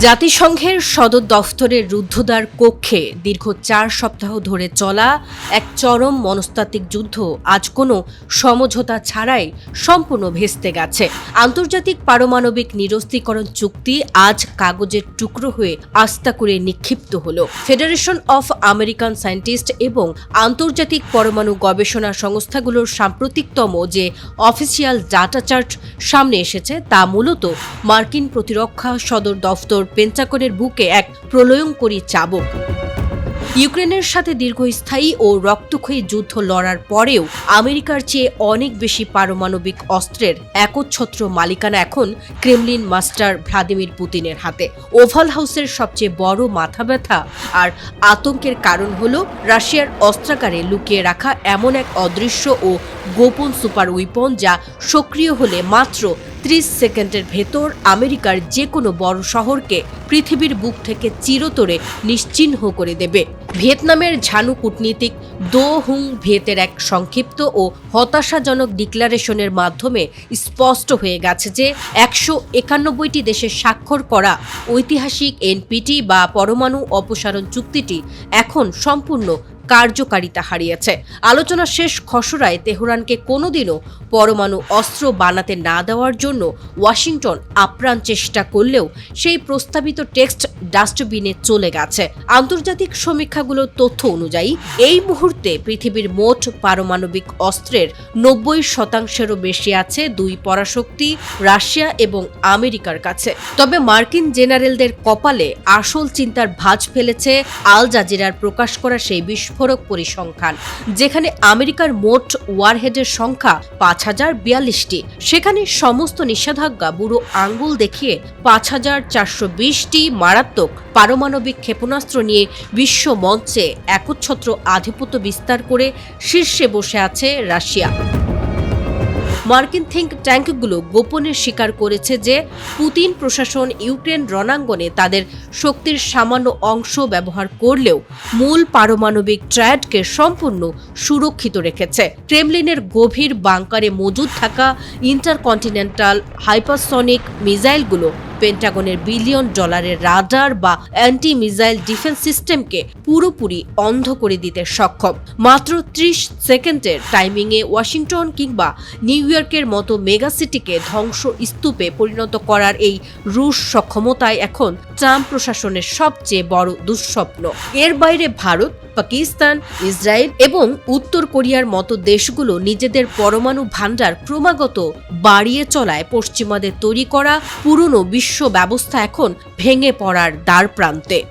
জাতিসংঘের সদর দফতরের রুদ্ধদ্বার কক্ষে দীর্ঘ ৪ সপ্তাহ ধরে চলা এক চরম মনস্তাত্ত্বিক যুদ্ধ আজ কোনো সমঝোতা ছাড়াই সম্পূর্ণ ভেস্তে গেছে। আন্তর্জাতিক পারমাণবিক নিরস্ত্রীকরণ চুক্তি আজ কাগজের টুকরো হয়ে আস্থা করে নিক্ষিপ্ত হলো। ফেডারেশন অফ আমেরিকান সায়েন্টিস্ট এবং আন্তর্জাতিক পরমাণু গবেষণা সংস্থাগুলোর সাম্প্রতিকতম যে অফিসিয়াল ডাটা চার্ট সামনে এসেছে তা মূলত মার্কিন প্রতিরক্ষা সদর দফতর পেন্টাগনের বুকে এক প্রলয়ঙ্করী চাবুক। ইউক্রেনের সাথে দীর্ঘস্থায়ী ও রক্তক্ষয়ী যুদ্ধ লড়ার পরেও আমেরিকার চেয়ে অনেক বেশি পারমাণবিক অস্ত্রের একচ্ছত্র মালিকানা এখন ক্রেমলিন মাস্টার ভ্লাদিমির পুতিনের হাতে। ওভাল হাউসের সবচেয়ে বড় মাথা ব্যথা আর আতঙ্কের কারণ হল রাশিয়ার অস্ত্রাগারে লুকিয়ে রাখা এমন এক অদৃশ্য ও গোপন সুপার উইপন যা সক্রিয় হলে মাত্র 30 সেকেন্ডের ভেতর আমেরিকার যে কোনো বড় শহরকে পৃথিবীর বুক থেকে চিরতরে নিশ্চিহ্ন করে দেবে। ভিয়েতনামের ঝানু কূটনীতিক দো হুং ভিয়েতের এক সংক্ষিপ্ত ও হতাশাজনক ডিক্লারেশনের মাধ্যমে স্পষ্ট হয়ে গেছে যে 191টি দেশের স্বাক্ষর করা ঐতিহাসিক এনপিটি বা পরমাণু অপসারণ চুক্তিটি এখন সম্পূর্ণ কার্যকারিতা হারিয়েছে। আলোচনা শেষ খসড়ায় তেহরানকে কোনোদিনও পরমাণু অস্ত্র বানাতে না দেওয়ার জন্য ওয়াশিংটন আপ্রাণ চেষ্টা করলেও সেই প্রস্তাবিত টেক্সট ডাস্টবিনে চলে গেছে। আন্তর্জাতিক সমীক্ষাগুলোর তথ্য অনুযায়ী এই মুহূর্তে পৃথিবীর মোট পারমাণবিক অস্ত্রের 90%-এরও বেশি আছে দুই পরাশক্তি রাশিয়া এবং আমেরিকার কাছে। তবে মার্কিন জেনারেলদের কপালে আসল চিন্তার ভাঁজ ফেলেছে আল জাজিরার প্রকাশ করা সেই বিস্ফোরক পরিসংখ্যান, যেখানে আমেরিকার মোট ওয়ারহেডের সংখ্যা 5042টি। সেখানে সমস্ত নিষেধাজ্ঞা বুড়ো আঙ্গুল দেখিয়ে 5420টি মারাত্মক পারমাণবিক ক্ষেপণাস্ত্র নিয়ে বিশ্ব মঞ্চে একচ্ছত্র আধিপত্য বিস্তার করে শীর্ষে বসে আছে রাশিয়া। মার্কিন থিঙ্ক ট্যাঙ্কগুলো গোপনে স্বীকার করেছে যে পুতিন প্রশাসন ইউক্রেন রণাঙ্গনে তাদের শক্তির সামান্য অংশ ব্যবহার করলেও মূল পারমাণবিক ট্রায়াডকে সম্পূর্ণ সুরক্ষিত রেখেছে। ক্রেমলিনের গভীর বাংকারে মজুদ থাকা ইন্টারকন্টিনেন্টাল হাইপারসনিক মিসাইলগুলো পেন্টাগনের বিলিয়ন ডলারের রাডার বা অ্যান্টি মিসাইল ডিফেন্স সিস্টেমকে পুরোপুরি অন্ধ করে দিতে সক্ষম। মাত্র 30 সেকেন্ডের টাইমিংয়ে ওয়াশিংটন কিংবা নিউ ইয়র্কের মতো মেগাসিটিকে ধ্বংস স্তূপে পরিণত করার এই রুশ সক্ষমতায় এখন ট্রাম্প প্রশাসনের সবচেয়ে বড় দুঃস্বপ্ন। এর বাইরে ভারত, পাকিস্তান, ইসরায়েল এবং উত্তর কোরিয়ার মতো দেশগুলো নিজেদের পরমাণু ভান্ডার ক্রমাগত বাড়িয়ে চলায় পশ্চিমাদের তৈরি করা পুরনো বিশ্ব ব্যবস্থা এখন ভেঙে পড়ার দ্বারপ্রান্তে।